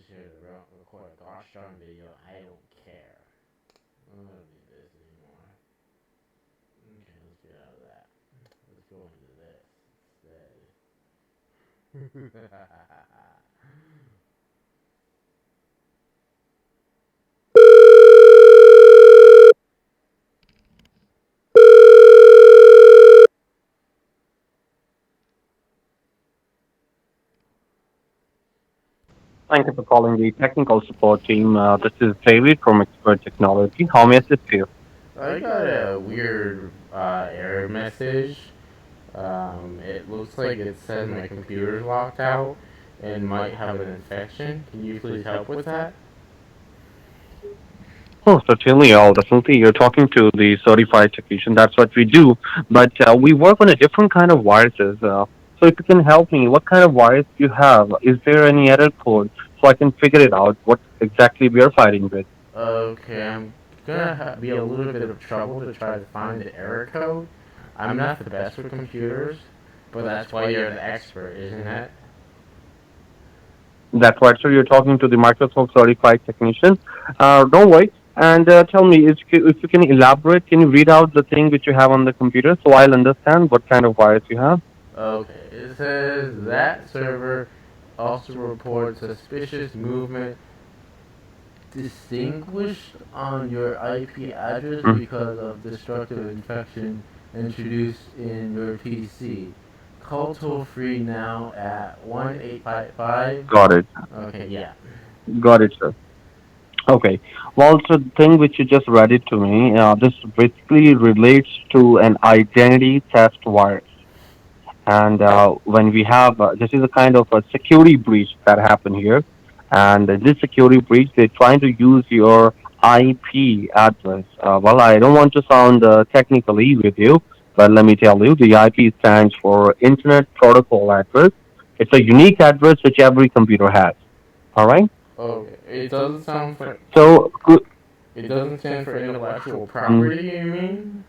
here to record a gosh darn video. I don't care. I don't need this anymore. Okay, let's get out of that. Let's go into this instead. Thank you for calling the technical support team. This is David from Expert Technology. How may I assist you? I got a weird error message. It looks like it says my computer's locked out and might have an infection. Can you please help with that? Oh, certainly. Oh, definitely. You're talking to the certified technician. That's what we do. But we work on a different kind of viruses. So if you can help me, what kind of virus you have? Is there any error code so I can figure it out what exactly we are fighting with? Okay, I'm gonna be a little bit of trouble to try to find the error code. I'm not the best with computers, but that's why you're the expert, isn't it? That's right. So you're talking to the Microsoft certified technician. Don't worry. And tell me, if you can elaborate, can you read out the thing which you have on the computer so I'll understand what kind of virus you have? Okay, it says that server also reports suspicious movement distinguished on your IP address Mm. because of destructive infection introduced in your PC. Call toll free now at 1855. Got it. Okay, yeah. Got it, sir. Okay. Well, so the thing which you just read it to me, this basically relates to an identity theft virus. And when we have, this is a kind of a security breach that happened here. And this security breach, they're trying to use your IP address. Well, I don't want to sound technically with you, but let me tell you, the IP stands for Internet Protocol Address. It's a unique address which every computer has. All right. Okay, it doesn't sound for. So, It doesn't stand for intellectual mm, property. You mean?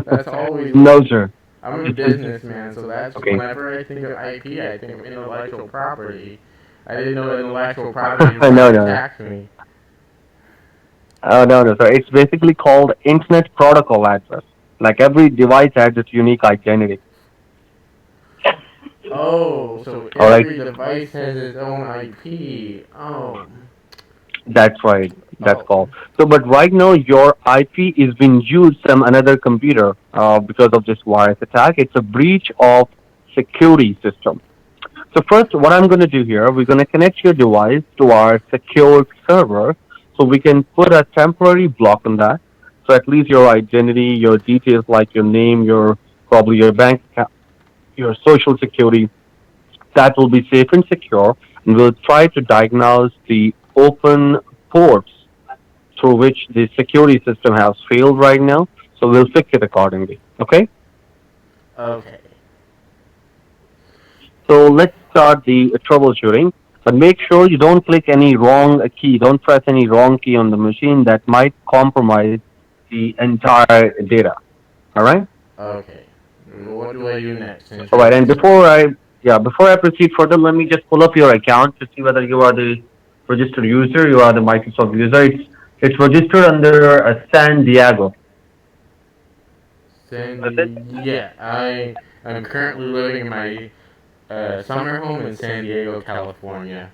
That's always no, what. sir. I'm a It's businessman, so that's okay. whenever I think of IP, I think of intellectual property. I didn't know intellectual property was No, trying to no. tax me. No, no, sir. It's basically called Internet Protocol Address. Like every device has its unique identity. Oh, so All right. every device has its own IP. Oh, That's right. That's oh, called. So, but right now your IP is being used from another computer because of this virus attack. It's a breach of security system. So first, what I'm going to do here, we're going to connect your device to our secure server, so we can put a temporary block on that. So at least your identity, your details like your name, your probably your bank account, your social security, that will be safe and secure. And we'll try to diagnose the open ports through which the security system has failed right now. So we'll fix it accordingly. Okay. okay. So let's start the troubleshooting. But make sure you don't click any wrong key. Don't press any wrong key on the machine that might compromise the entire data. All right. Okay. What do I do next? Since All you're right. And the before I proceed further, let me just pull up your account to see whether you are the registered user. You are the Microsoft user. It's registered under San Diego. That's it. Yeah, I'm currently living in my summer home in San Diego, California.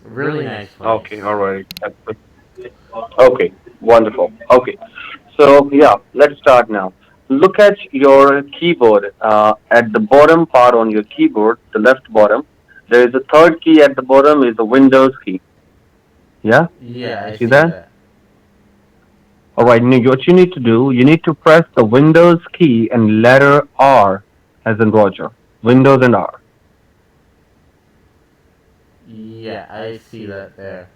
Really nice place. Okay. All right. That's good. Okay, wonderful. Okay, so yeah, let's start now. Look at your keyboard. At the bottom part on your keyboard, the left bottom, there is a third key at the bottom is the Windows key. Yeah, Yeah, I see see that? that. All right. Now what you need to do, you need to press the Windows key and letter R, as in Roger. Windows and R. Yeah, I see that there.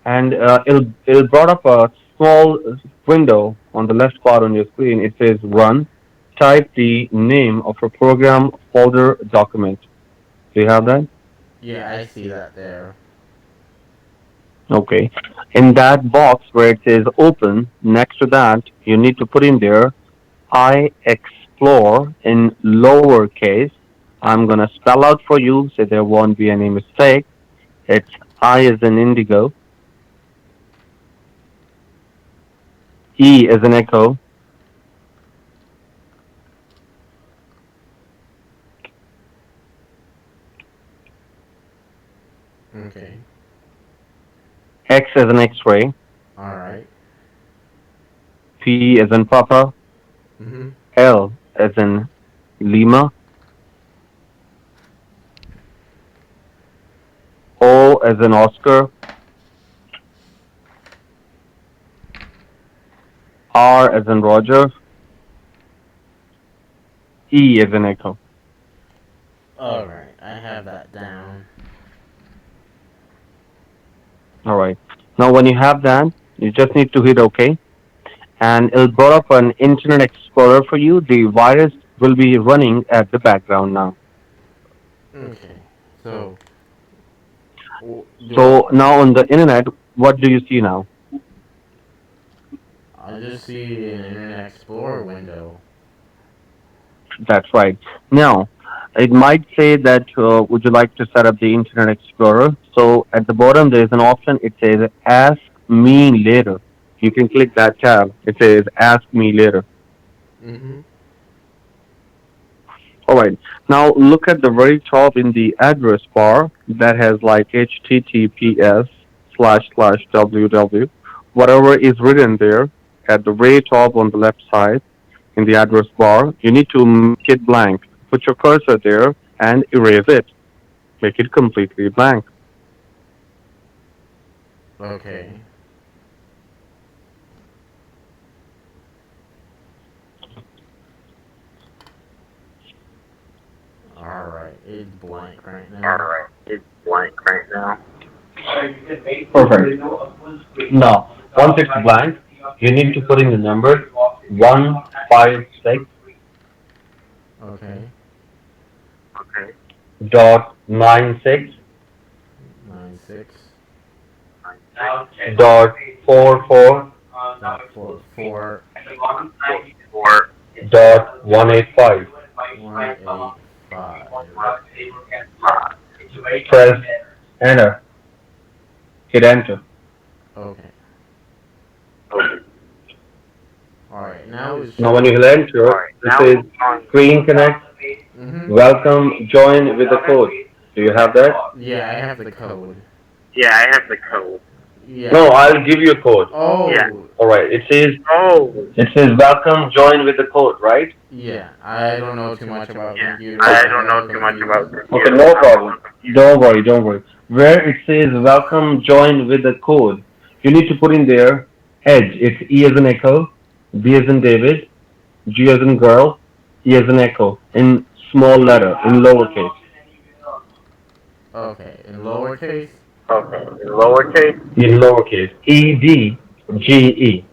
And it'll brought up a small window on the left part on your screen. It says Run. Type the name of a program, folder, document. Do you have that? Yeah, I see that there. Okay. In that box where it says Open, next to that you need to put in there I explore in lowercase. I'm gonna spell out for you so there won't be any mistake. It's I as in indigo, E as in echo, Okay. X as in X-ray, All right. P as in Papa, Mhm. L as in Lima, O as in Oscar, R as in Roger, E as in Echo. All right. I have that down. All right. Now, when you have that, you just need to hit OK, and it'll brought up an Internet Explorer for you. The virus will be running at the background now. Okay. So, do So now on the internet, what do you see now? I just see an Internet Explorer window? That's right. Now, it might say that would you like to set up the Internet Explorer? So at the bottom there is an option. It says Ask Me Later. You can click that tab. It says Ask Me Later. Mhm. All right. Now look at the very top in the address bar that has like HTTPS slash www. Whatever is written there at the very top on the left side in the address bar, you need to make it blank. Put your cursor there and erase it. Make it completely blank. Okay. All right. It's blank right now. Alright, it's blank right now. Perfect. Now, once it's blank, you need to put in the number 156 Okay. dot 96 96 dot 44 dot 44 dot 185. 185. Press enter. Hit enter. Okay. All right. Now it's Now when you showing. hit enter, it says Screen Connect. Mhm. Welcome. Join with the code. Do you have that? Yeah, I have the code. No, Yeah. I'll give you a code. Oh. All right. It says welcome. Join with the code, right? Yeah. I don't know too much about computers. I'm a little confused. Okay, no problem. Don't worry, don't worry. Where it says welcome, join with the code, you need to put in there edge. It's E as in echo, B as in David, G as in girl, E as in echo, in small letter, in lowercase. Okay. In lowercase. In lowercase. E D G E.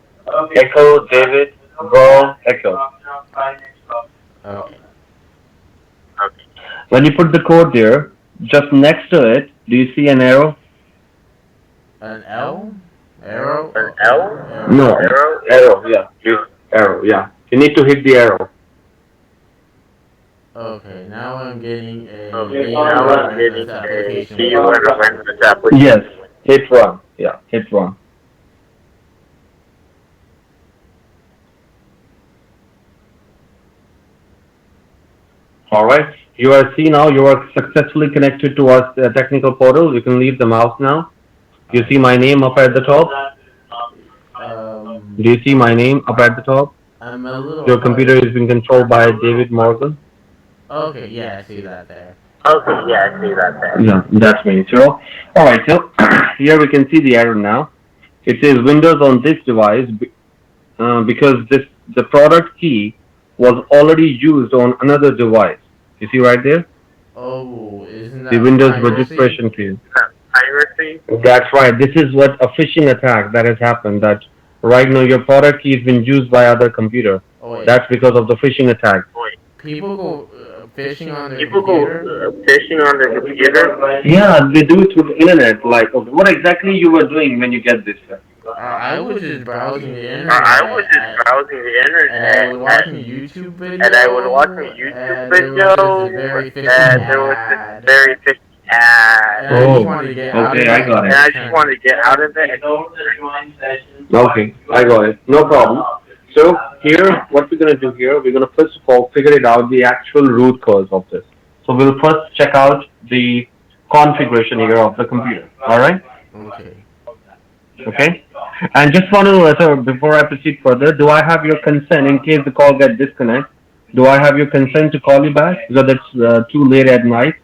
Echo, David, girl, echo. Okay. When you put the code there, just next to it, do you see an arrow? An L. Arrow. No, Arrow. arrow, yeah. Arrow, yeah. You need to hit the arrow. Okay. Now I'm getting a do you ever when this application wins? Yes, hit run. Yeah, hit run. All right. You are see now. You are successfully connected to our technical portal. You can leave the mouse now. You see my name up at the top. Um. Do you see my name up at the top? I'm a little Your computer hard. is being controlled by David Morgan. Okay. Yeah, I see that there. Yeah, that's me. So, all right. So here we can see the error now. It says Windows on this device because the product key was already used on another device. You see right there, Oh, isn't the that Windows piracy? registration key. That's right. This is what a phishing attack that has happened. That right now your product key has been used by other computer. Oh wait. That's because of the phishing attack. People go fishing on their computer. Yeah, they do it through the internet. Like, okay, what exactly you were doing when you get this? I was just browsing the I was just internet, browsing the and I internet, was watching a YouTube and I was watching video, a YouTube and there was this video, very fishy and there was this ad, very fishy ad, and I just Oh, wanted to get out okay, of I it got and it. and I just just turn. wanted to get out of it. Okay, I got it. No problem. So here, what we're gonna do here, we're gonna first of all figure it out the actual root cause of this. So we'll first check out the configuration here of the computer. All right? Okay. Okay. And just want to, sir, before I proceed further, do I have your consent in case the call gets disconnected? Do I have your consent to call you back? Because it's too late at night.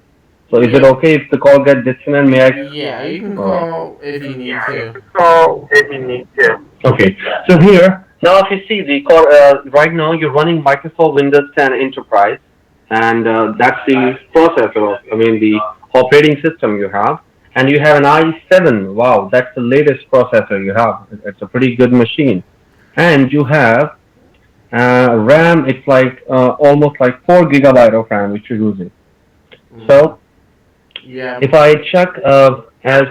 So is it Yeah. okay if the call gets disconnected? May I? Yeah, you can Oh. call if you need Yeah, you to. can call if you need to. Okay. So here, now if you see the call, right now you're running Microsoft Windows 10 Enterprise, and that's the processor, I mean the operating system you have, and you have an i7. Wow, that's the latest processor you have. It's a pretty good machine, and you have RAM. It's like almost like 4 GB of RAM which you're using. Mm. So Yeah, if I check as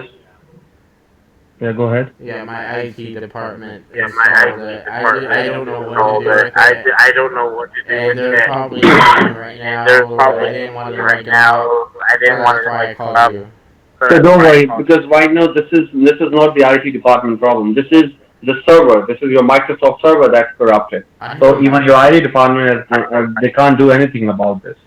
yeah, go ahead. yeah, my IT department Yeah, my installed IT it. I department don't know what to installed do it. with it, I don't know what to do and with they're it. probably in a meeting right And there's now. probably I didn't want to right wake them now. up, I so didn't want that's to why I wake them called up. you. So That's don't why I worry, called. because right now this is not the IT department problem. This is the server. This is your Microsoft server that's corrupted. I So know. even your IT department they can't do anything about this.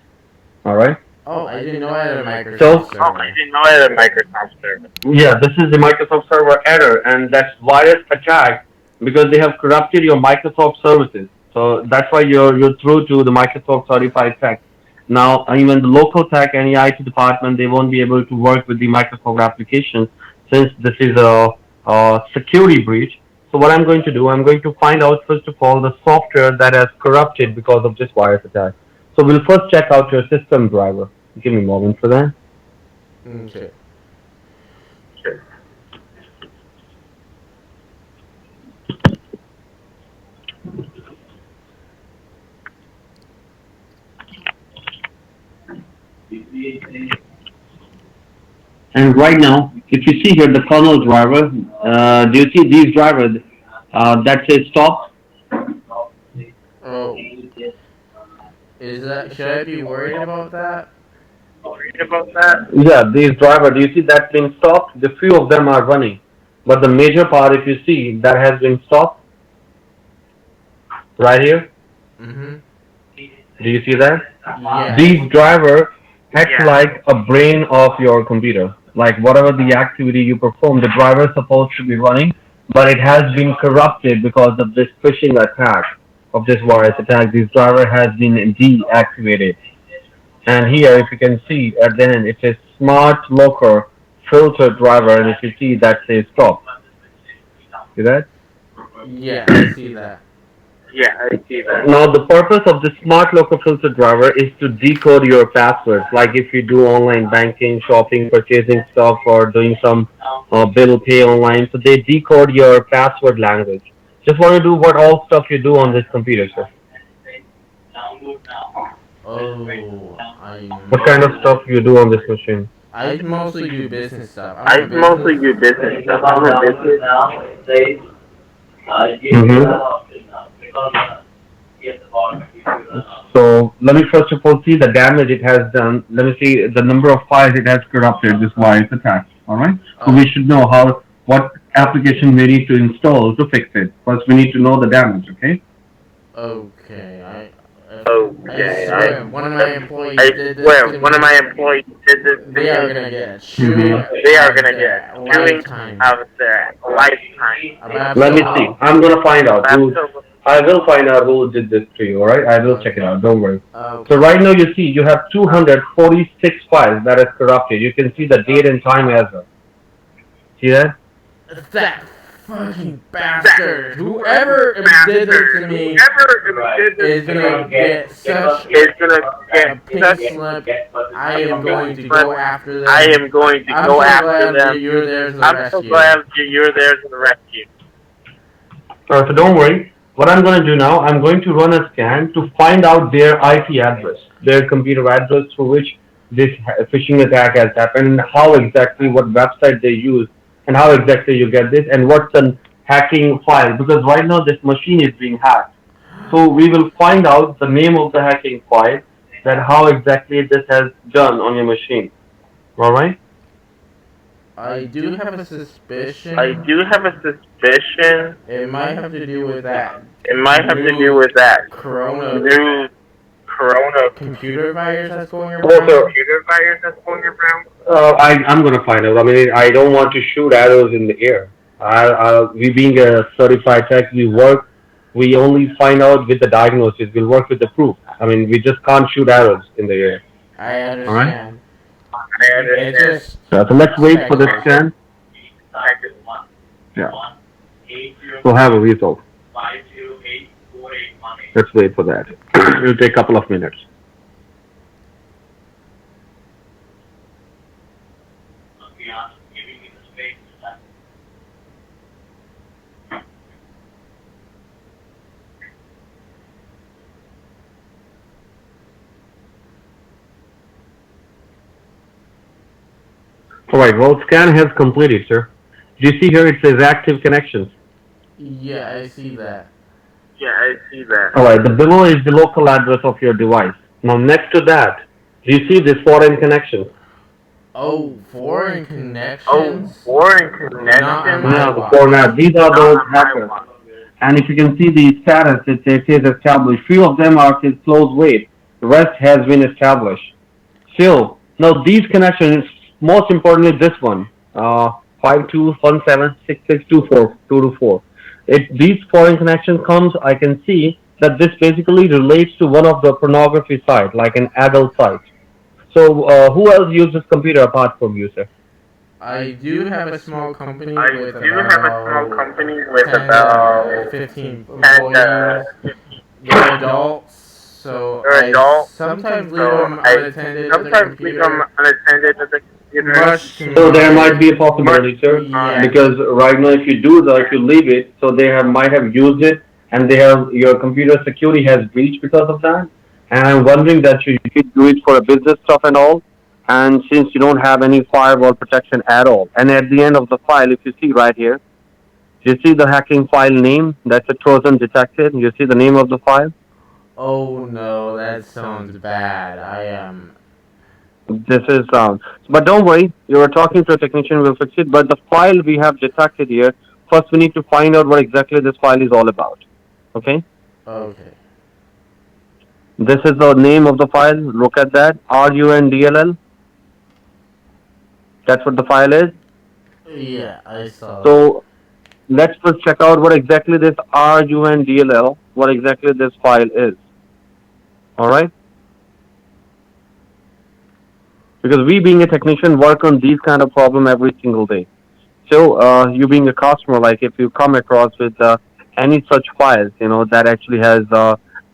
All right. Oh, I didn't know I had a So Microsoft Oh, I server. didn't know I had a Microsoft server. yeah, this is the Microsoft server error, and that's virus attack because they have corrupted your Microsoft services. So that's why you're through to the Microsoft certified tech. Now, even the local tech, any IT department, they won't be able to work with the Microsoft applications since this is a security breach. So what I'm going to do, I'm going to find out first of all the software that has corrupted because of this virus attack. So we'll first check out your system driver. Give me a moment for that. Okay. Sure. And right now, if you see here the kernel driver, do you see these drivers that says stop? Oh, is that? Should I be worried about that? Worried about that? Yeah, these drivers, do you see that being stopped? The few of them are running. But the major part, if you see, that has been stopped right here. Mhm. Do you see that? Yes. These driver acts Yeah. like a brain of your computer. Like whatever the activity you perform, the driver is supposed to be running, but it has been corrupted because of this phishing attack, of this virus attack. This driver has been deactivated. And here, if you can see at the end, it says smart locker filter driver, and if you see that says stop. See that? Yeah, I see that. Yeah, I see that. Now, the purpose of the smart local filter driver is to decode your passwords. Like if you do online banking, shopping, purchasing stuff, or doing some bill pay online, so they decode your password language. Just want to do what all stuff you do on this computer, sir. Oh, What kind of stuff you do on this machine? I mostly do business stuff. I'm I a business. mostly do business stuff. I'm a business. Mm-hmm. So let me first of all see the damage it has done. Let me see the number of files it has corrupted. This virus attack. All right. So we Oh, should know how what application we need to install to fix it. First, we need to know the damage. Okay. okay. I Okay, swear, one of my employees I did this swear, to one of me. my employees did this to They are me. gonna get chewing Mm-hmm. They are out gonna their get chewing lifetime. out of their lifetime. I'm gonna have Let me to. see. I'm gonna find out That's who. so. I will find out who did this to you. All right. I will check it Okay. out. Don't worry. So Okay. right now you see you have 246 files that is corrupted. You can see the date and time as well. See that? That fucking That bastard! Whoever did this to bastard, me whoever did this is to gonna me, get such is gonna a get pink such. slip. I am going to But go after I them. am going to I'm go so after glad them. you're there to the I'm so rescue. glad you're there to the rescue. So don't worry. What I'm going to do now, I'm going to run a scan to find out their IP address, their computer address through which this phishing attack has happened, and how exactly what website they use, and how exactly you get this, and what's the hacking file because right now this machine is being hacked. So we will find out the name of the hacking file, that how exactly this has done on your machine. All right. I do have a I suspicion do have a suspicion it might have to do with that it might have to do new with that corona new corona computer virus that's going Also, around. computer virus that's going around. I'm going to find out. I mean, I don't want to shoot arrows in the air. We being a certified tech, we work. We only find out with the diagnosis. We'll work with the proof. I mean, we just can't shoot arrows in the air. I All right. understand. I It's understand. just So let's wait for the checking. scan. Yeah. We'll have a result. Let's wait for that. It'll take a couple of minutes. All right. Well, scan has completed, sir. Do you see here it says active connections? Yeah, I see that. Yeah, I see that. All right. The below is the local address of your device. Now, next to that, do you see this foreign connection? Oh, foreign Oh, connections? foreign Not on connection? my Yeah, the watch. foreign. These are Not those on my hackers. watch. And if you can see the status, it says established. Few of them are still closed wait. The rest has been established. Still, now these connections, most importantly this one, 52176624 these foreign connection comes, I can see that this basically relates to one of the pornography site, like an adult site. So, who else uses computer apart from you, sir? I do have a small company I with do have a small about company with 10 about to 15 10 employees. 15 They're employees. adults, so They're I adults, sometimes leave so them I unattended at the sometimes leave them computer. unattended at the computer. Much to So there might my be a possibility, sir, yeah. because right now if you do that, if you leave it, so they have might have used it, and they have your computer security has breached because of that. And I'm wondering that you could do it for a business stuff and all. And since you don't have any firewall protection at all, and at the end of the file, if you see right here, you see the hacking file name. That's a Trojan detected. You see the name of the file. Oh no, that sounds bad. I am. This is but don't worry, you are talking to a technician, we'll fix it. But the file we have detected here, first we need to find out what exactly this file is all about. Okay? Okay. This is the name of the file. Look at that. RUNDLL. That's what the file is. Yeah, I saw that. So let's first check out what exactly this RUNDLL, what exactly this file is. Alright? Because we being a technician work on these kind of problem every single day. So, you being a customer, like if you come across with any such files, that actually has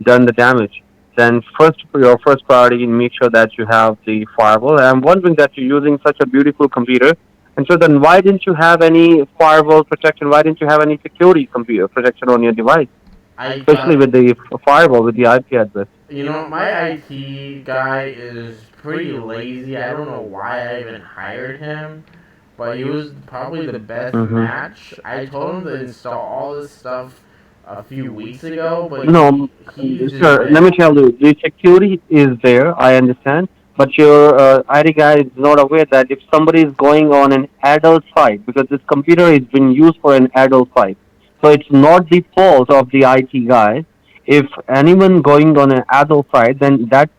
done the damage, then first your first priority, make sure that you have the firewall. And I'm wondering that you're using such a beautiful computer, and so then why didn't you have any firewall protection? Why didn't you have any security computer protection on your device, I especially thought, with the firewall with the IP address? my IT guy is pretty lazy. I don't know why I even hired him, but he was probably the best Hmm. match. I told him to install all this stuff a few weeks ago, but No, he just sir, let me went. tell you, the security is there, I understand, but your ID guy is not aware that if somebody is going on an adult site, because this computer is being used for an adult site, so it's not the fault of the IT guy. If anyone going on an adult site, then that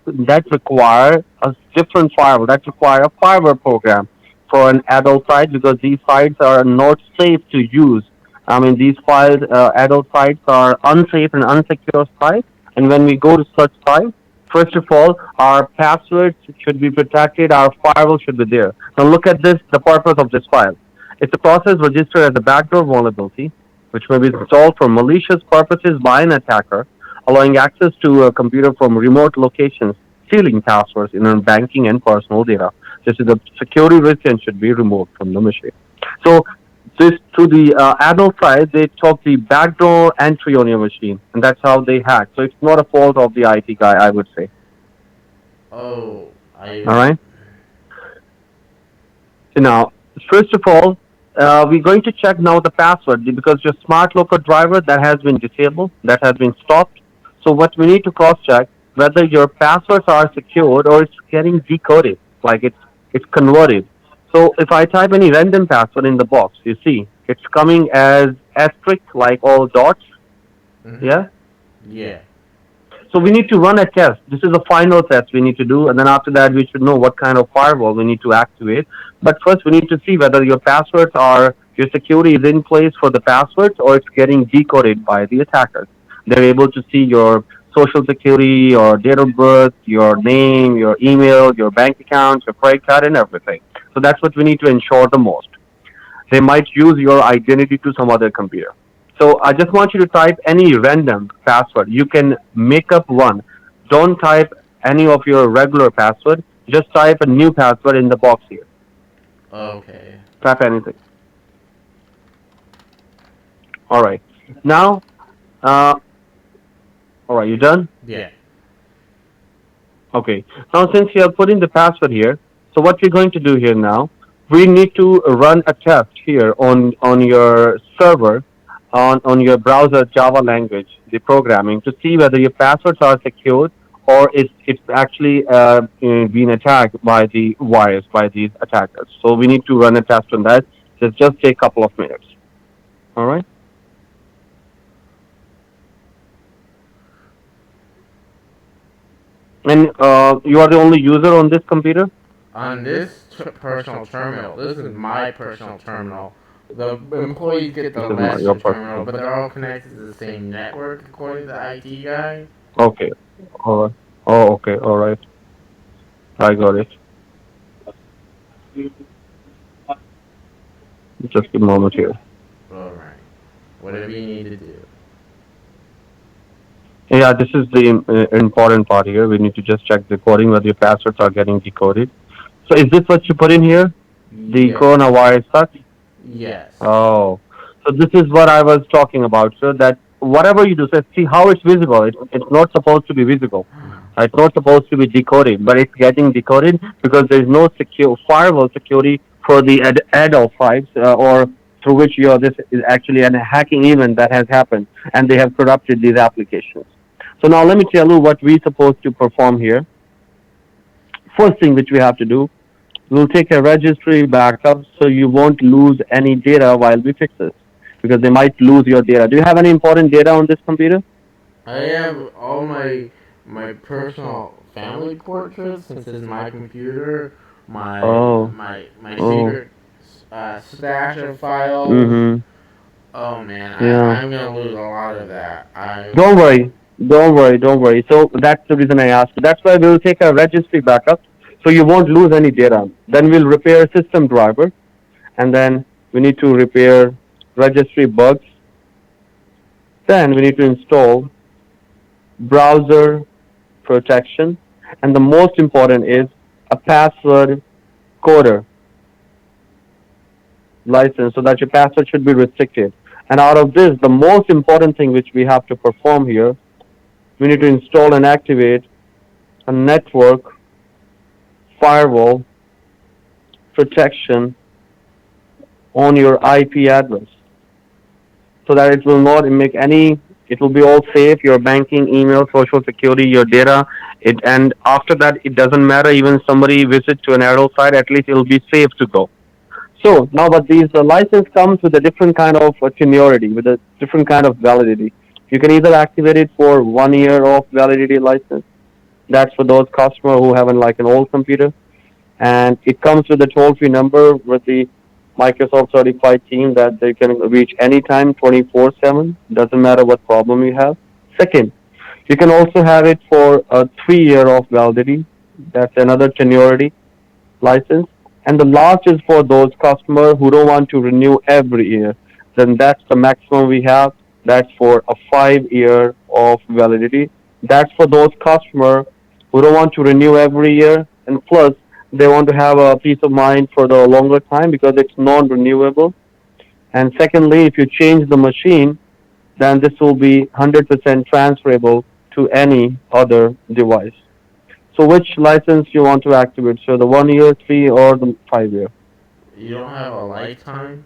require a different firewall, that require a firewall program for an adult site because these sites are not safe to use. I mean, these files, adult sites are unsafe and unsecure sites. And when we go to such sites, first of all, our passwords should be protected. Our firewall should be there. Now look at this, the purpose of this file. It's a process registered as a backdoor vulnerability, which may be installed for malicious purposes by an attacker, allowing access to a computer from remote locations, stealing passwords in banking and personal data. This is a security risk and should be removed from the machine. So this to the adult side, they took the backdoor entry on your machine, and that's how they hack. So it's not a fault of the IT guy, I would say. Oh, All I right. So now, first of all, We're going to check now the password because your smart locker driver that has been disabled, that has been stopped. So what we need to cross check whether your passwords are secured or it's getting decoded, like it's converted. So if I type any random password in the box, you see it's coming as asterisk, like all dots. Mm-hmm. Yeah. Yeah. So we need to run a test. This is a final test we need to do, and then after that we should know what kind of firewall we need to activate. But first we need to see whether your security is in place for the passwords or it's getting decoded by the attackers. They're able to see your social security, your date of birth, your name, your email, your bank account, your credit card, and everything. So that's what we need to ensure the most. They might use your identity to some other computer. So I just want you to type any random password. You can make up one. Don't type any of your regular password. Just type a new password in the box here. Okay. Type anything. All right. Now, uh, all right. You done? Yeah. Okay. Now, since you have put in the password here, so what we're going to do here now, we need to run a test here on your server, on your browser Java language, the programming, to see whether your passwords are secured or it's actually being attacked by the virus, by these attackers. So we need to run a test on that. Just take a couple of minutes. All right. And you are the only user on this computer. On this personal terminal, this is my personal terminal. The employees get This the is my your lesser terminal, personal. but they're all connected to the same network, according to the IT guy. Okay. All right. Oh, okay. All right. I got it. Just a moment here. Alright. Whatever you need to do. Yeah, this is the important part here. We need to just check the coding whether your passwords are getting decoded. So is this what you put in here? The Yeah. coronavirus sucks? Yes. Oh. So this is what I was talking about, sir, that whatever you do, so see how it's visible. It's not supposed to be visible. It's not supposed to be decoded, but it's getting decoded because there's no secure firewall security for the adult files or through which this is actually a hacking event that has happened and they have corrupted these applications. So now let me tell you what we're supposed to perform here. First thing which we have to do, we'll take a registry backup so you won't lose any data while we fix this because they might lose your data. Do you have any important data on this computer? I have all my personal family portraits since it's my computer, Oh, my oh, secret stash of files. mm-hmm. Oh man, Yeah. I'm gonna lose a lot of that. I Don't worry. Don't worry. Don't worry. So that's the reason I asked. That's why we'll take a registry backup so you won't lose any data. Then we'll repair system driver and then we need to repair registry bugs. Then we need to install browser protection. And the most important is a password coder license so that your password should be restricted. And out of this, the most important thing which we have to perform here, we need to install and activate a network firewall protection on your IP address so that it will not make any, it will be all safe, your banking, email, social security, your data. And after that, it doesn't matter, even somebody visits to an arrow site, at least it will be safe to go. So now, but these license comes with a different kind of seniority, with a different kind of validity. You can either activate it for 1 year of validity license. That's for those customers who have like an old computer, and it comes with a toll-free number with the Microsoft certified team that they can reach anytime, 24/7. Doesn't matter what problem you have. Second, you can also have it for a 3 year of validity. That's another seniority license. And the last is for those customers who don't want to renew every year. Then that's the maximum we have. That's for a 5 year of validity. That's for those customers who don't want to renew every year. And plus, they want to have a peace of mind for the longer time because it's non-renewable. And secondly, if you change the machine, then this will be 100% transferable to any other device. So which license you want to activate? So the 1 year, 3, or the 5 year? You don't have a lifetime.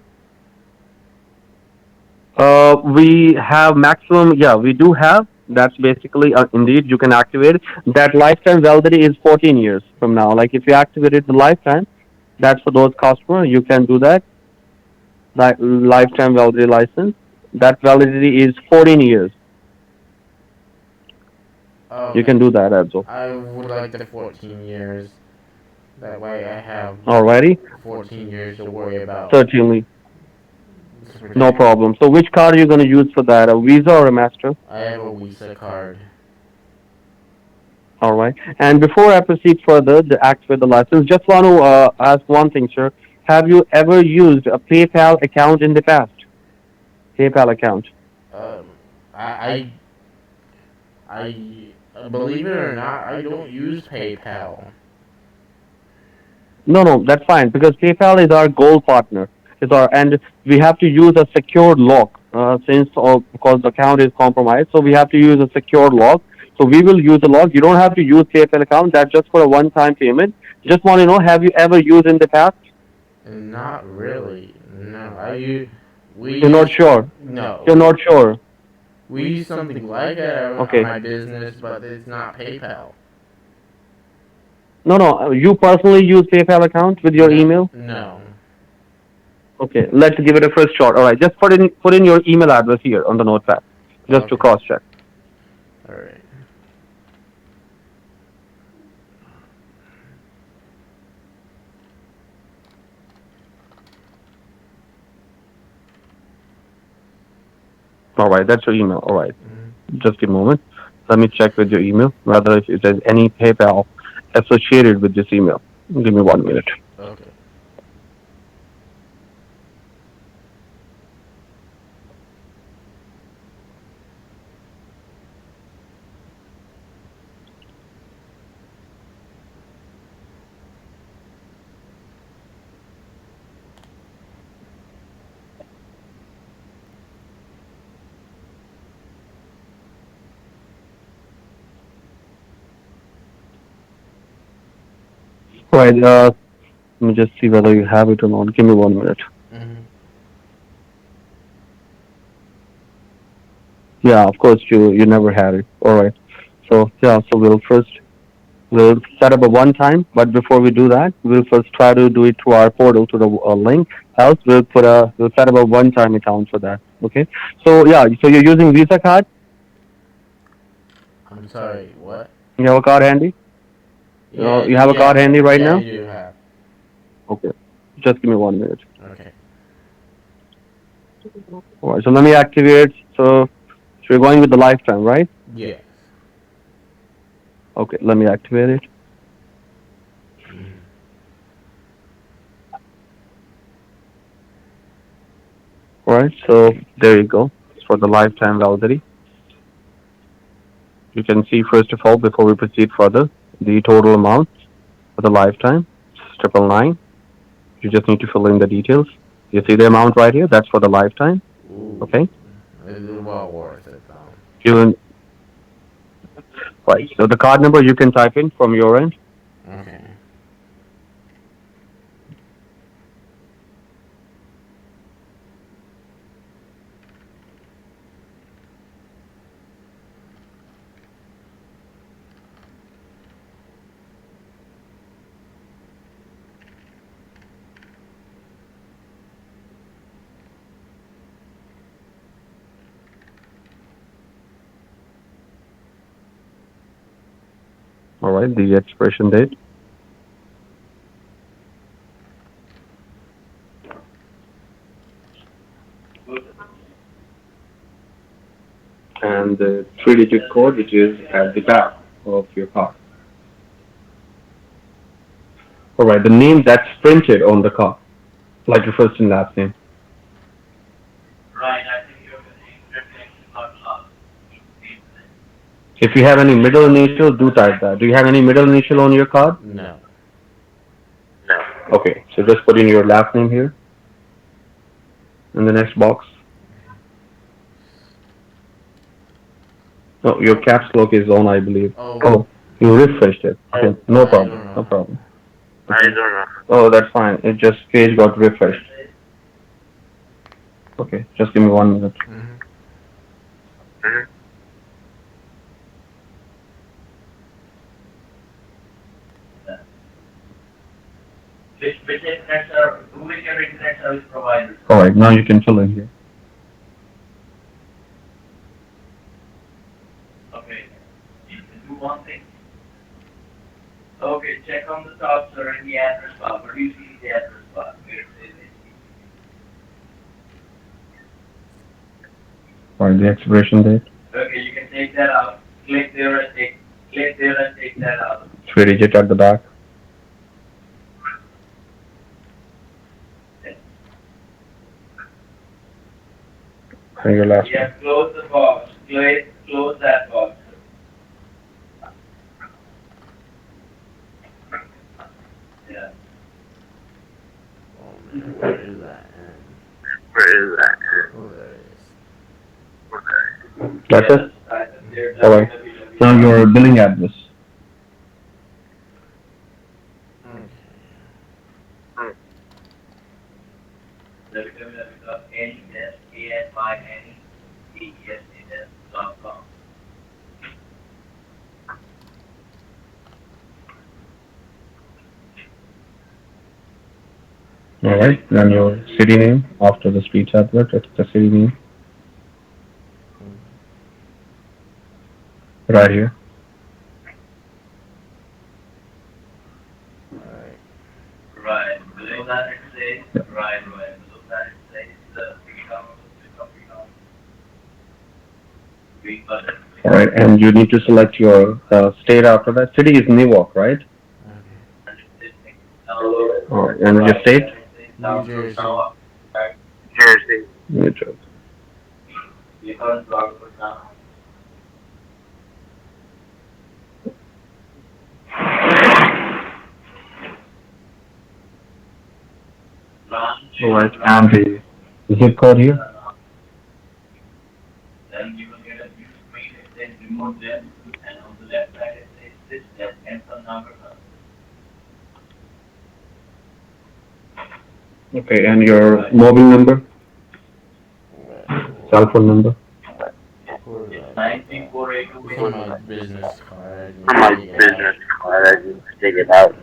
We have maximum. Yeah, we do have. That's basically indeed you can activate it. That lifetime validity is 14 years from now. Like if you activated the lifetime, that's for those customers. You can do that. Lifetime validity license. That validity is 14 years. You can Okay. do that as well. I would like the 14 years. That way I have Alrighty, 14 years to worry about certainly, no protection. problem. So which card are you going to use for that? A Visa or a Master? I have a Visa card. All right. And before I proceed further to activate the license, just want to ask one thing, sir. Have you ever used a PayPal account in the past? PayPal account. Um, I, believe it or not, I don't use PayPal. No, no, that's fine because PayPal is our gold partner. Is our and we have to use a secured lock since because the account is compromised. So we have to use a secured lock. So we will use a lock. You don't have to use PayPal account. That's just for a one-time payment. Just want to know, have you ever used in the past? Not really. No, I use. We You're not use sure. no. You're not sure. We use something like that on Okay. my business, but it's not PayPal. No, no. You personally use PayPal account with your No, email? no. Okay. Let's give it a first shot. All right. Just put in your email address here on the notepad, just to Okay. cross check. All right. All right. That's your email. All right. Mhm. Just a moment. Let me check with your email whether if there's any PayPal associated with this email. Give me 1 minute. Okay. All right. Let me just see whether you have it or not. Give me 1 minute. Mhm. Yeah. Of course, you never had it. All right. So yeah. So we'll set up a one time, but before we do that, we'll first try to do it through our portal to the link. Else, we'll set up a one time account for that. Okay. So yeah. So you're using Visa card. I'm sorry. What? You have a card handy. Yeah. You have a card Yeah. handy right Yeah. I now. do have. Okay. Just give me 1 minute. Okay. All right. So let me activate. So we're going with the lifetime, right? Yes. Okay. Let me activate it. Mhm. All right. So there you go. It's for the lifetime validity. You can see first of all before we proceed further the total amount for the lifetime. It's 999. You just need to fill in the details. You see the amount right here? That's for the lifetime. Ooh. Okay. It's well worth it though. You right. So the card number you can type in from your end. Okay. All right. The expiration date and the three-digit code which is at the back of your card. All right. The name that's printed on the card, like your first and last name. If you have any middle initial, do type that. Do you have any middle initial on your card? No. No. Okay, so just put in your last name here in the next box. Oh, your caps lock is on, I believe. Oh. Oh, you refreshed it. Okay, no I don't problem, no know. problem. I don't know. Oh, that's fine. It just page got refreshed. Okay, just give me 1 minute. Mm-hmm. Mm-hmm. Which internet service, whichever internet service provider. Alright, now you can fill in here. Okay. You can do one thing. Okay, check on the top, sir, in the address bar. Where do you see the address bar? Where it says Alright, the expiration date. okay, you can take that out. Click there and take that out. 3 digit at the back. And your last Yeah, close the box. Close that box. Yeah. Oh man, where is that? Where is that? Oh, there it is. Okay. That's Yeah, it? that's there. Alright. Now your billing address. Okay. www.anydesk.com. Alright, then your city name after the street address, it's the city name. Right here. Alright. Right. Below that it says, right. Below that it says the company house. Green button. Alright, and you need to select your state after that. City is Newark, right? Okay. Alright, and your state? New Jersey. Jersey. New Jersey. Alright, and the zip code here? Then you will get a new screen that says remote zip, and on the left side it says this step and some number. Okay, and your mobile number? Cell phone number? Where is that? 93482. It's on my business card. On my business card, I just dig it out.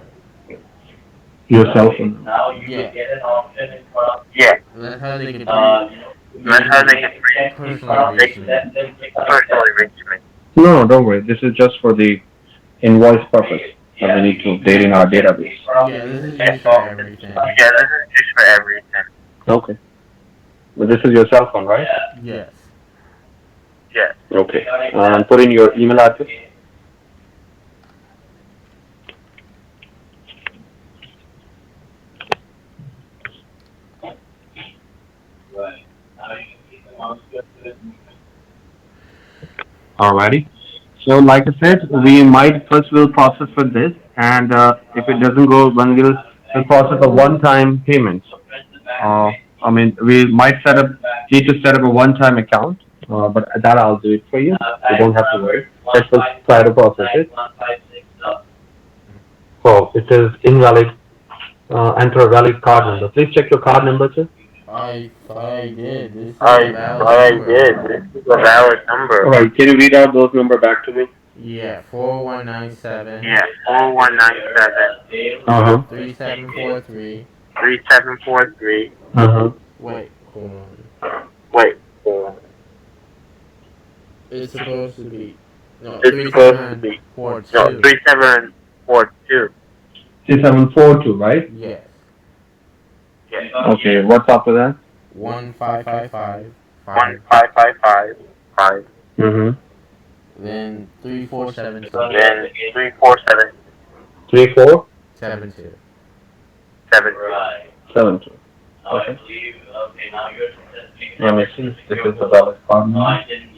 Your cell phone. Now you Yeah. will get an option in front. Yeah. That's how they can That's how they can personally reach me. personally reach me. No, don't worry. This is just for the invoice purpose that we need to update in our database. Yeah, this is just for everything. Yeah, this is just for everything. Okay. But this is your cell phone, right? Yes. Yes. Okay. And put in your email address. Right. Now you can keep the mouse just to it. Alrighty. So, like I said, we might first will process for this, and if it doesn't go, then we'll process a one-time payment. I mean, we might need to set up a one-time account, but that I'll do it for you. You don't have to worry. Let's just try to process it. Oh, it is invalid. Enter a valid card number. Please check your card number, sir. I thought I did. This is I a valid thought I number. did. This is a valid number. Alright, can you read out those number back to me? Yeah, 4197. Yeah, 4197 Uh-huh. 3743. 3743. Uh-huh. Wait, hold on. Wait. It's supposed to be. No, It's supposed to be. 3742. No, 3742. 3742, right? Yes. Yes. Okay, what's after that? 1555. 15555. Mm-hmm. Then 3472. Then 347. 3472. 72. Right. 72. Okay. Okay, now you're Let me see if this is a valid card No, number. I didn't,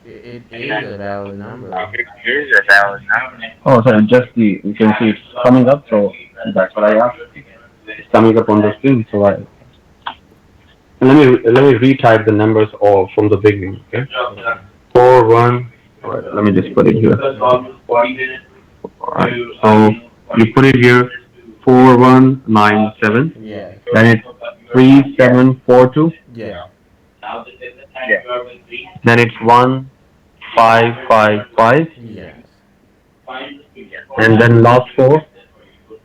It is a valid number. It is a valid number. Oh, sorry, just you can see it's coming up, so that's what I asked. It's coming up on the screen, so let me retype the numbers all from the beginning, okay? 41, alright, let me just put it here. Alright, so you put it here, 4197, Yeah. then it's 3742. Yeah. Now this is the time Yeah. you are with three. Then it's 1555, Yes. Find the speed. Yeah. and then last four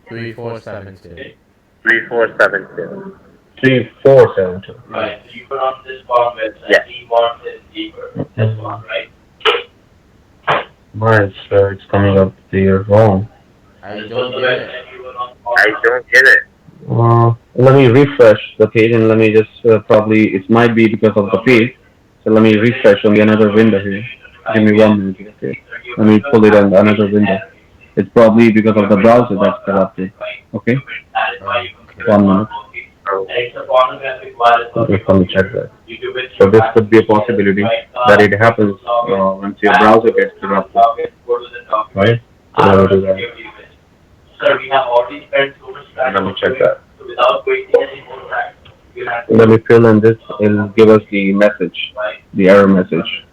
3472. 3472. 3472. Right. Yes. So you put on this form website. Yes. He wants it deeper. This one, right? Why it's coming up there wrong? I This was don't the get it. website you were on. I don't get it. Let me refresh the page and let me just probably it might be because of the page. So let me refresh on the another window here. Give me 1 minute. Okay. Let me pull it on another window. It's probably because of the browser that's corrupted. Okay. That is why you Okay. 1 minute. Oh. And it's a pornographic virus. Okay, let me check that. YouTube is So this could be a possibility that it happens once your browser gets corrupted, right? So let me do that. Sir, we have already spent so much time. Let me check that. So without wasting any more time, we'll have to. Let me fill in this. It'll give us the message, the error message.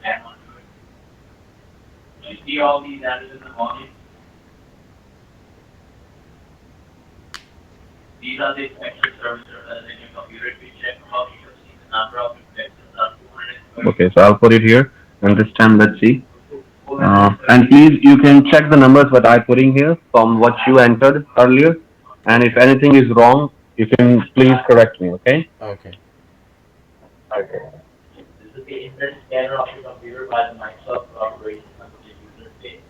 You see all these errors in the morning? These are the expected service errors in your computer. If you check how you have seen the number of infections are 220. Okay, so I'll put it here, and this time let's see. And please, you can check the numbers what I'm putting here from what you entered earlier, and if anything is wrong, you can please correct me. Okay? Okay. Okay. This is the internet scanner of your computer by the Microsoft Corporation under the user page.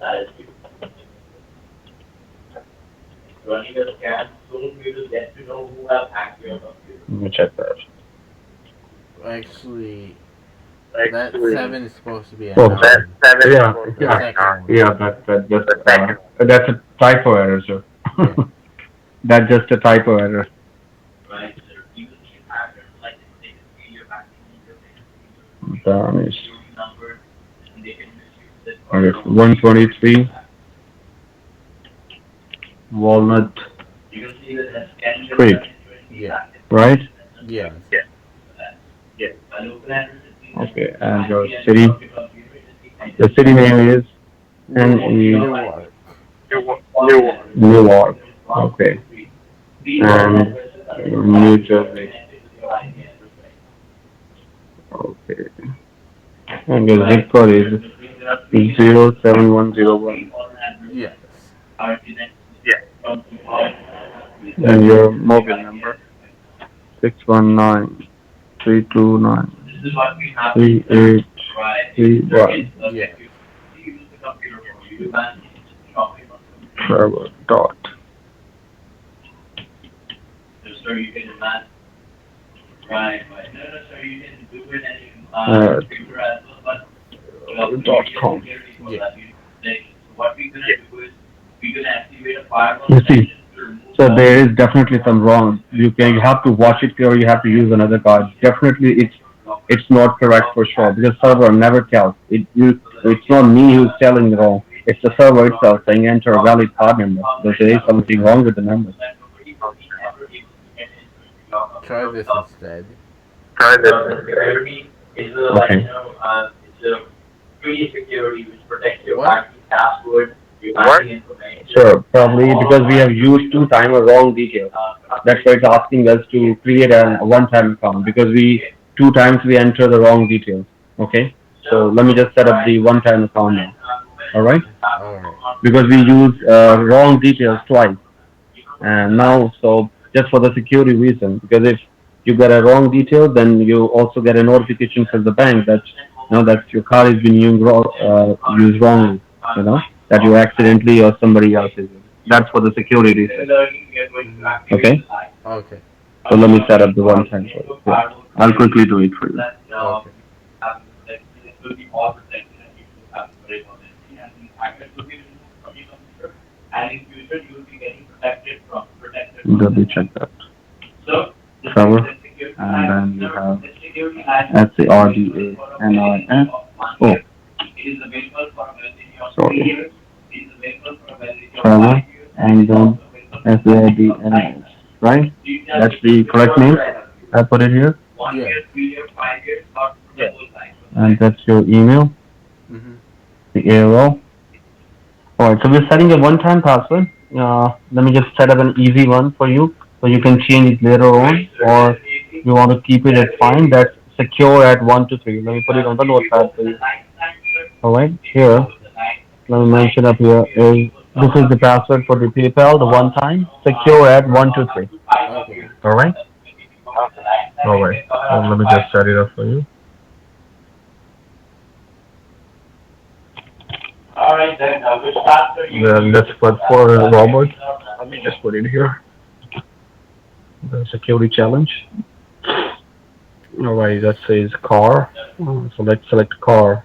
That is you. Running a scan, soon we will get to know who have hacked your computer. Let me check that. Actually, that Actually, 7 is supposed to be a Oh, that 9. seven Yeah, is supposed to The yeah, be second nine. one. yeah. That just The second. that's a typo error, sir. Yeah. That's just a typo error. Right, sir. Even if hackers like they can see your banking details, they can see Damn it. your number, and they can misuse it. Okay, 123 Walnut You can see that the scan Street, Yeah. right? Yes. Yeah. Yeah. Okay, and your city. The city name is Newark. Newark. Okay, and New Jersey. Okay, and your zip code is 07101. Yes. Yeah. And your mobile number 619 329 This is what we have. 3831. Yes. Use the computer for you. Man, shopping. Trevor dot. So, sir, you can man. Right. No, sir, you can do it and you can computer as well, but .com. Yeah. what we're gonna do is we're gonna activate a firewall. You see, so there is definitely some wrong. You have to watch it or you have to use another card. Definitely, it's not correct for sure because server never tells. It's not me who's telling wrong. It's the server itself saying enter a valid card number. So there is something wrong with the number. Try this instead. Try this. Security is Okay. it's a free security which protects your What? banking password, your What? banking information. Sure, probably because we have used two time a wrong detail. That's why it's asking us to create a one-time account because we two times we enter the wrong details. Okay, so let me just set up the one-time account now. All right, Alright. because we use wrong details twice, and now so just for the security reason, because if you get a wrong detail, then you also get a notification from the bank that that your card has been used wrongly. You know that you accidentally or somebody else is. That's for the security reason. Okay. Okay. So let me set up the one time for you. Yeah. I'll quickly do it for you. Okay. And in future you will be getting protected. Double check that. So, Trevor, and then we have SARDANIS. Oh, it is available for validity of 3 sorry. years. It is available for validity of Trevor, 5 years. and then SARDANIS. Right? That's the correct name. I put it here. 1 Yeah. year, 3 years, 5 years, or the whole time. And that's your email, Mhm. the AOL. Alright, so we're setting a one-time password. Let me just set up an easy one for you, so you can change it later on, or we want to keep it at fine. That's secure at 1 to 3. Let me put it on the notepad for you. All right, here. Let me mention up here is this is the password for the PayPal, the one time secure at 1 2 3. Okay. All right. All right. Let me just set it up for you. All right, then, which pastor you? Then let's put for Robert. Let me just put it here. The security challenge. All right. That says car. So let's select car.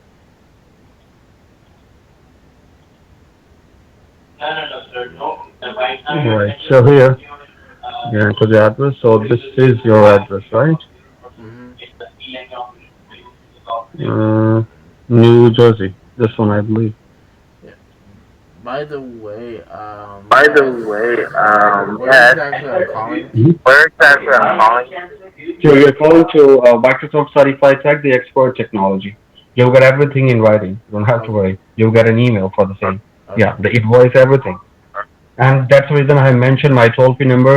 No, sir, no. Right now, All you're right. sending So here uh, you enter the address. So this is your address, right? Mhm. it's the DNA of Uh, New Jersey. This one, I believe. Yeah. By the way, By the yes. way, Where yes, exactly I'm calling? Mhm. where exactly I'm calling? So you're calling to Microsoft Certified Tech, the expert technology. You'll get everything in writing. You don't have to Okay. worry. You'll get an email for the same. Yeah, Okay. the invoice, everything. And that's the reason I mentioned my toll free number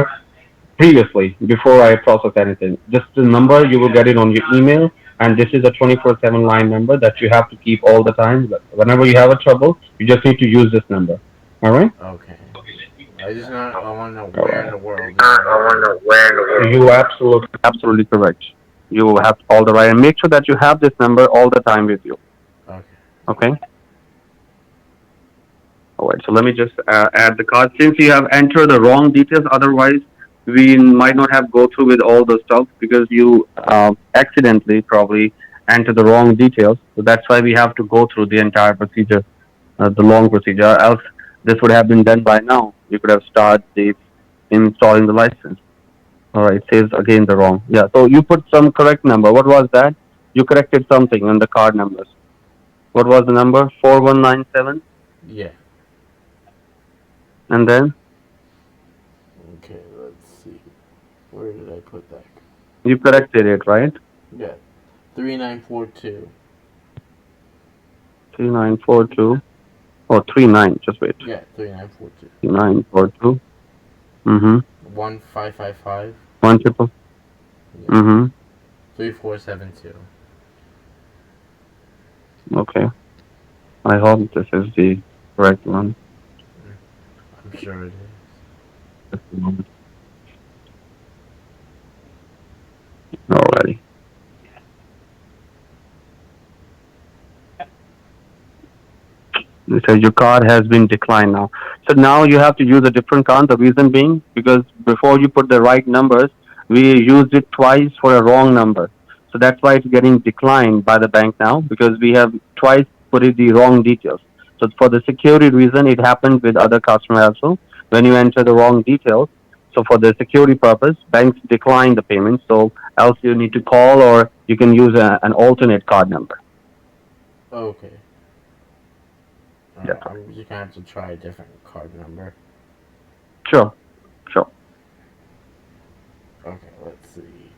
previously before I process anything. Just the number, you will get it on your email. And this is a 24/7 line number that you have to keep all the time. Whenever you have a trouble, you just need to use this number. All right? Okay. I want to know All where in right. the world this I number is. wonder where in the world. You absolutely correct. You will have all the right, and make sure that you have this number all the time with you. Okay. Okay. All right. So let me just add the card. Since you have entered the wrong details, otherwise we might not have go through with all the stuff because you accidentally probably enter the wrong details. So that's why we have to go through the entire procedure, the long procedure. Else this would have been done by now. You could have started the installing the license. All right, it says again the wrong. Yeah, so you put some correct number. What was that? You corrected something on the card numbers. What was the number? 4197. Yeah. And then Okay. Let's see. Where did I put that? you corrected it, right? Yeah. 3942. 3942. Oh, 39. Just wait. Yeah. 3942. 3942. Mm-hmm. 1555. One triple. Yeah. Mm-hmm. 3472. Okay. I hope this is the correct one. I'm sure it is. Just a moment. Alrighty. It says your card has been declined now. So now you have to use a different card. The reason being because before you put the right numbers, we used it twice for a wrong number. So that's why it's getting declined by the bank now because we have twice put it the wrong details. So for the security reason, it happens with other customers also when you enter the wrong details. So for the security purpose, banks decline the payment. So else you need to call or you can use an alternate card number. Okay. That's right. I'm just gonna have to try a different card number. Sure. Sure. Okay. Let's see.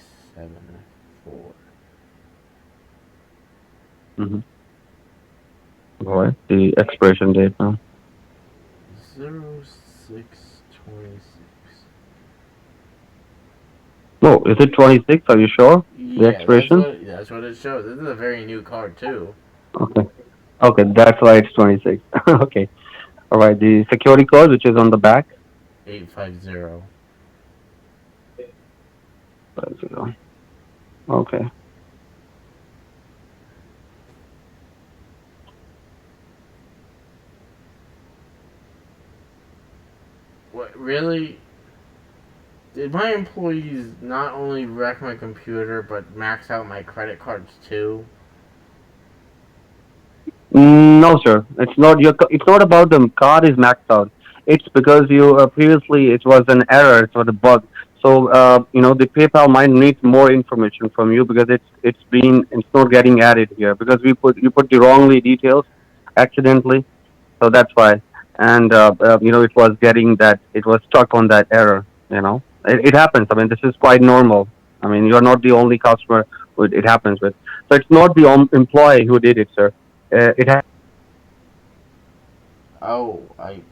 53207872674. Mm-hmm. All right. The expiration date now. 0626. No, is it 26? Are you sure? The Yeah, expiration? that's what it shows. This is a very new card too. Okay. Okay, that's why it's 26. Okay. All right. The security code, which is on the back. 850. 50. Okay. What really? Did my employees not only wreck my computer but max out my credit cards too? No, sir. It's not your. It's not about the card is maxed out. It's because you previously it was an error. It was a bug. So the PayPal might need more information from you because it's not getting added here because you put the wrongly details accidentally. So that's why. And it was getting that it was stuck on that error. It happens. I mean, this is quite normal. I mean, you're not the only customer who it happens with. So it's not the employee who did it, sir. It has Oh, I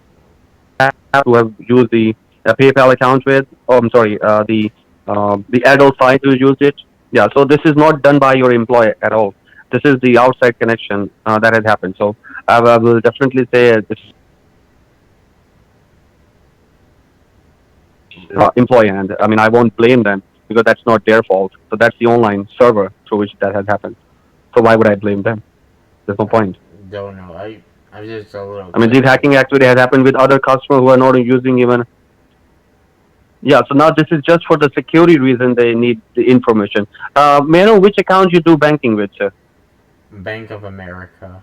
to have used the PayPal account with. Oh, I'm sorry, the adult site who used it. Yeah. So this is not done by your employer at all. This is the outside connection that has happened. So I will definitely say this employee, and I mean I won't blame them because that's not their fault. So that's the online server through which that has happened. So why would I blame them? There's no I point. don't know. I'm just a little I mean, this confused. hacking activity has happened with other customers who are not using even. Yeah, so now this is just for the security reason they need the information. May I know which account you do banking with, sir? Bank of America.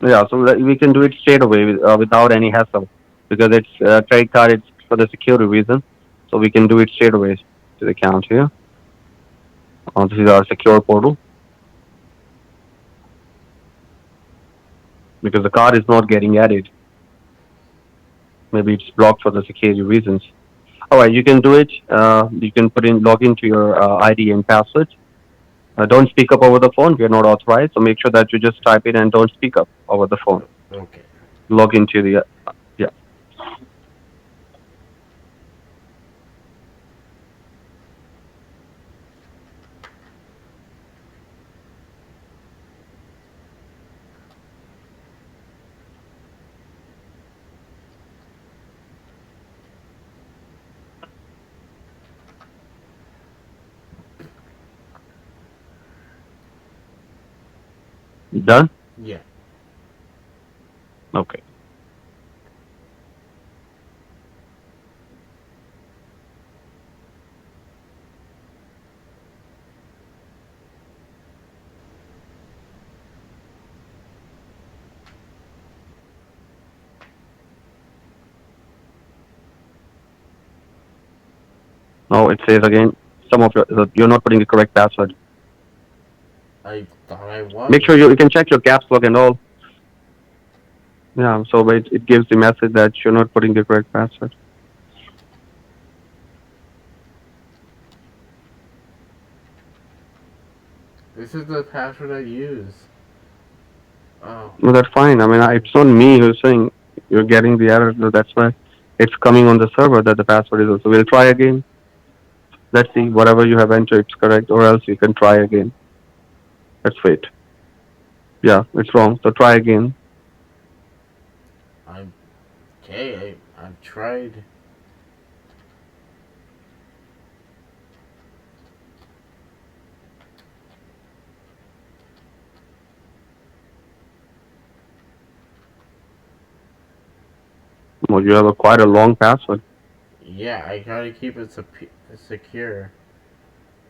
Yeah, so that we can do it straight away without any hassle because it's credit card. It's for the security reason, so we can do it straight away to the account here. This is our secure portal because the card is not getting added. Maybe it's blocked for the security reasons. All right, you can do it. You can put in log into your ID and password. Don't speak up over the phone. We are not authorized. So make sure that you just type it and don't speak up over the phone. Okay. Log into the yeah. Done. Yeah. Okay. Oh, it says again. Some of you're not putting the correct password. I thought I Make was. sure you can check your caps lock and all. Yeah. So it gives the message that you're not putting the correct password. This is the password I use. Oh. No, that's fine. I mean, it's not me who's saying you're getting the error. So that's why it's coming on the server that the password is. Also, we'll try again. Let's see whatever you have entered, it's correct, or else you can try again. Let's wait. Yeah, it's wrong. So try again. I'm okay. I've tried. Well, you have quite a long password. Yeah, I try to keep it secure.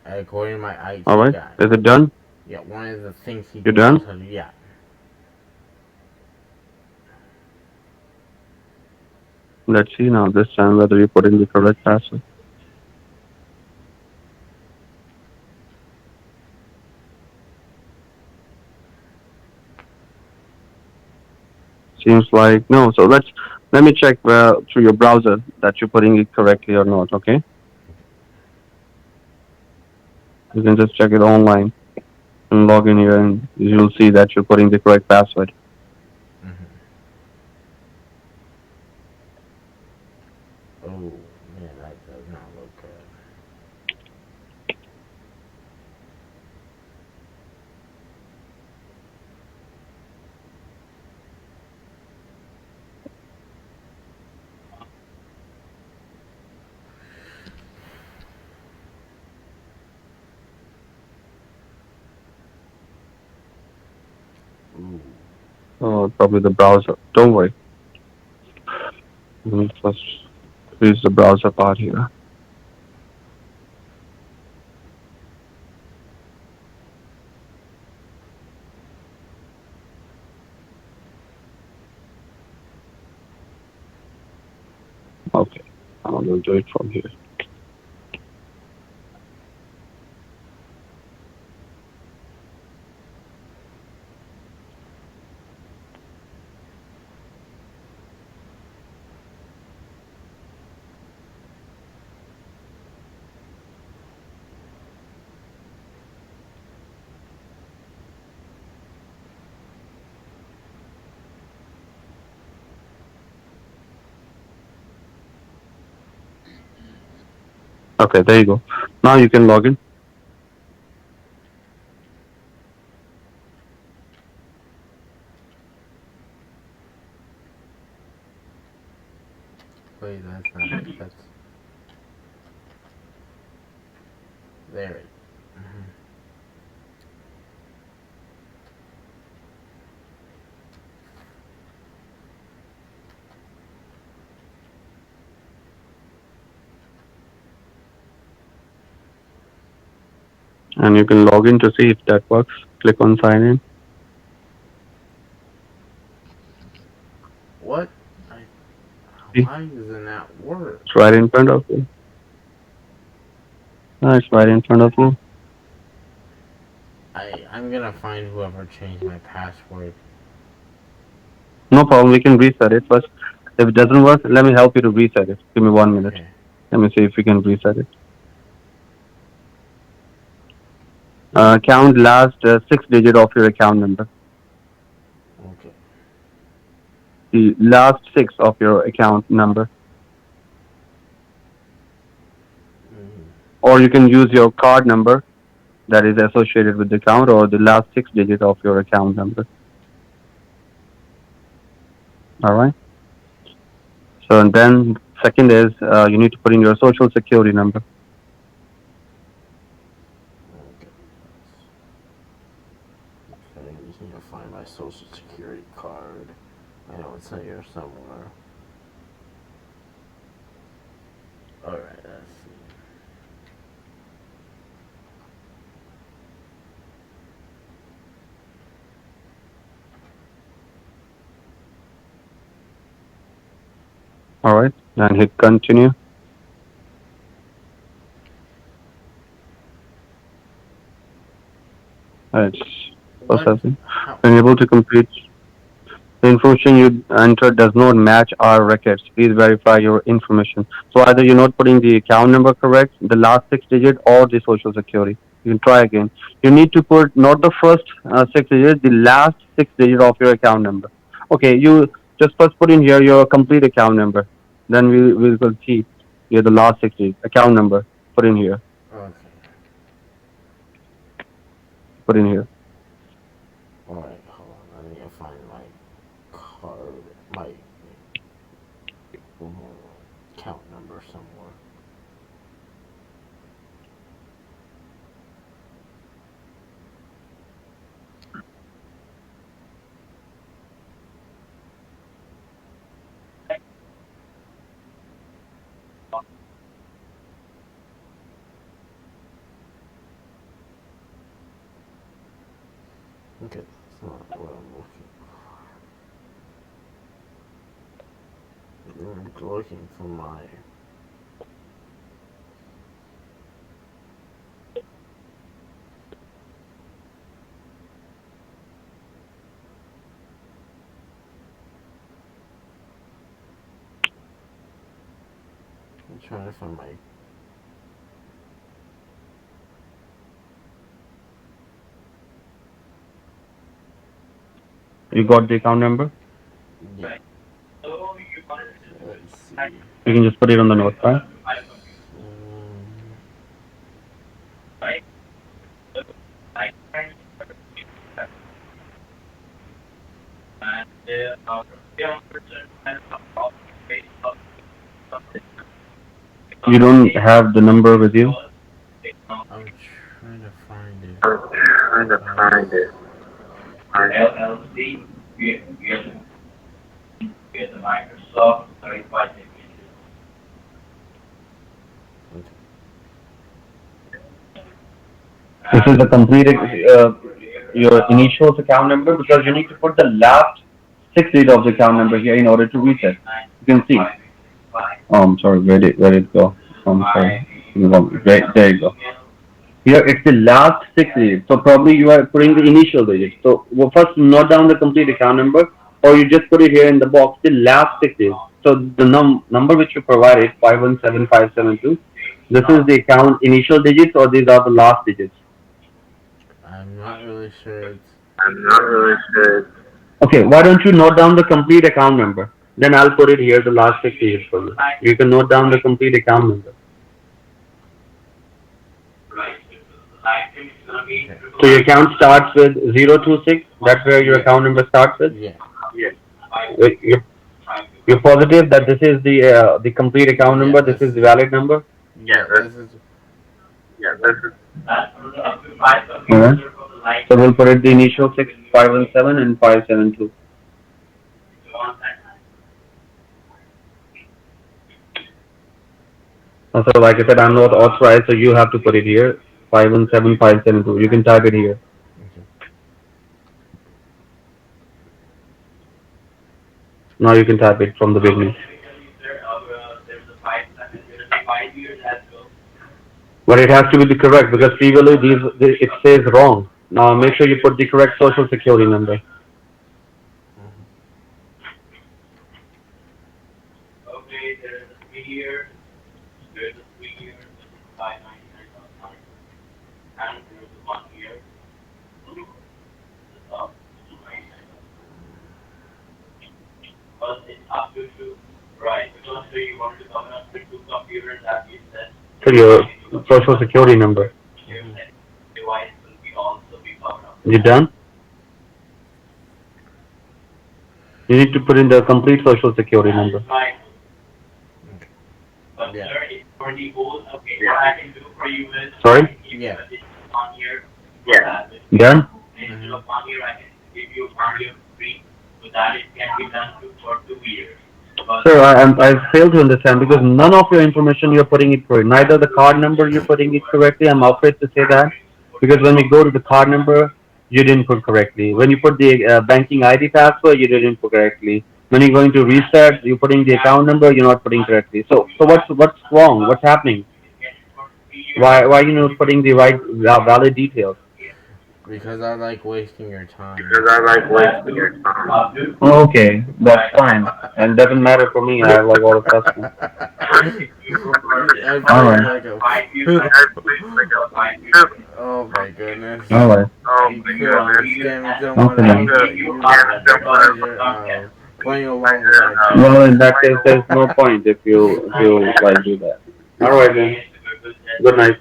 According to my All IT right. guy. Is it done? Yeah, one of the things he You're tells done? us. Yeah. Let's see now this time whether you put in the correct password. Seems like no. So let me check through your browser that you're putting it correctly or not. Okay. You can just check it online and log in here, and you'll see that you're putting the correct password. Hmm. Oh man, that does not look good. Ooh. Oh, probably the browser. Don't worry. Let me first use the browser part here. Okay. I'm going to do it from here. Okay, there you go. Now you can log in. Wait, that's not it. That's there. Mhm. And you can log in to see if that works. Click on sign in. What? I, See, why doesn't that work? it's right in front of you. It's right in front of you. I'm gonna find whoever changed my password. No problem. We can reset it first. If it doesn't work, let me help you to reset it. Give me 1 minute. Okay. Let me see if we can reset it. Count last 6 digit of your account number. Okay. The last six of your account number. Mm, Or you can use your card number that is associated with the account or the last 6 digit of your account number. All right. So and then second is you need to put in your social security number. okay. Okay. I just need to find my social security card. I know it's in here somewhere. All right. Let's see. All right. And hit continue. It's What? processing. How? When able to complete the information you entered does not match our records. Please verify your information. So either you're not putting the account number correct, the last 6 digit, or the social security. You can try again. You need to put not the first 6 digits, the last 6 digit of your account number. Okay, you just first put in here your complete account number. Then we will see here the last 6 digits account number. Put in here. Okay. Put in here. All right. Hold on. I need to find my card. My account number somewhere. Okay. That's not what I'm looking for. I'm looking for my. I'm trying to find my. You got the account number. Yeah. Let's see. You can just put it on the notepad. Um, You don't have the number with you. I'm trying to find it. I'm trying to Uh, find it. LLC, get the Microsoft 35. okay. This is the complete your initials account number because you need to put the last 6 digits of the account number here in order to reset. You can see. Oh, I'm sorry. Where did it go? I'm sorry. There you go. Here it's the last 6 digits. So probably you are putting the initial digits. So well, first note down the complete account number, or you just put it here in the box the last 6 digits. So the number which you provided 517572. This is the account initial digits, or these are the last digits. I'm not really sure. It's I'm not really sure. Okay, why don't you note down the complete account number? Then I'll put it here, the last 6 digits for you. You can note down the complete account number. Okay. So your account starts with 026. That's where your Yeah. account number starts with. Yeah. You're, you're positive that this is the complete account Yeah. number. This is the valid number. Yeah. This is. Alright. So we'll put it the initial 6517 and 572. So like I said, I'm not authorized, so you have to put it here. 517 572. You can type it here. Okay. Now you can type it from the beginning. But it has to be the correct because previously it says wrong. Now make sure you put the correct social security number. Mhm. Okay, there's a 3 year, there's a 3 year, which is 599, and there's a 1 year, the top, 99. But it's up to two, right? Because so you want to come up with two computers that you said. So your social security number. Your Mhm. device will be also be covered up. You done? You need to put in the complete social security number. Right. Okay. But Yeah. sir, it's for the whole, okay, what I can do for you is, Sorry? give you Yeah. additional 1 year for that. Done? Instead Mhm. of 1 year, I can give you 1 year free, so that it can be done for 2 years. But Sir, I fail to understand because none of your information you're putting it correct. Neither the card number you're putting it correctly. I'm afraid to say that because when we go to the card number, you didn't put correctly. When you put the banking ID password, you didn't put correctly. When you're going to reset, you're putting the account number, you're not putting correctly. So what's wrong? What's happening? for 3 years, Why you not putting the right valid details? Because I like wasting your time. Because I like wasting your time. Okay, that's fine. And doesn't matter for me. I have like all of customers. I All played right. like a 5 years, fool. I sleep like a 5 years. Oh my goodness. All right. Oh You my could be goodness. scamming someone Okay, else, then. but you have the pleasure of playing along with our Well, game. in that case, there's no point if you like do that. All right then. Good night.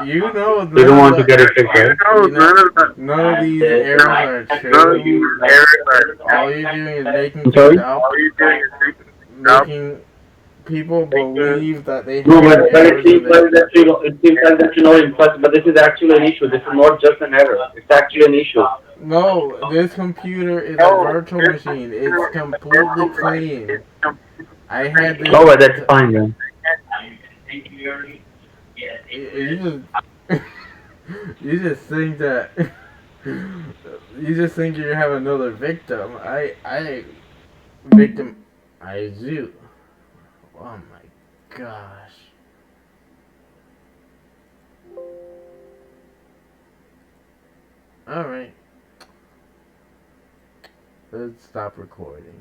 You know You none don't of want to the get it fixed, right? No, you know none of that. none of these errors are None of these true. errors All you're doing is making I'm things sorry? up, all you're doing is stop making people making believe that they No, have but it errors seems and like they. that it seems like that but this is actually an issue. This is not just an error. It's actually an issue. No, this computer is a no, virtual this machine. It's computer is completely virtual machine. clean. It's I had completely this. All right, that's fine then. You just you just think that you just think you have another victim. I victim I do. Oh my gosh. All right. Let's stop recording.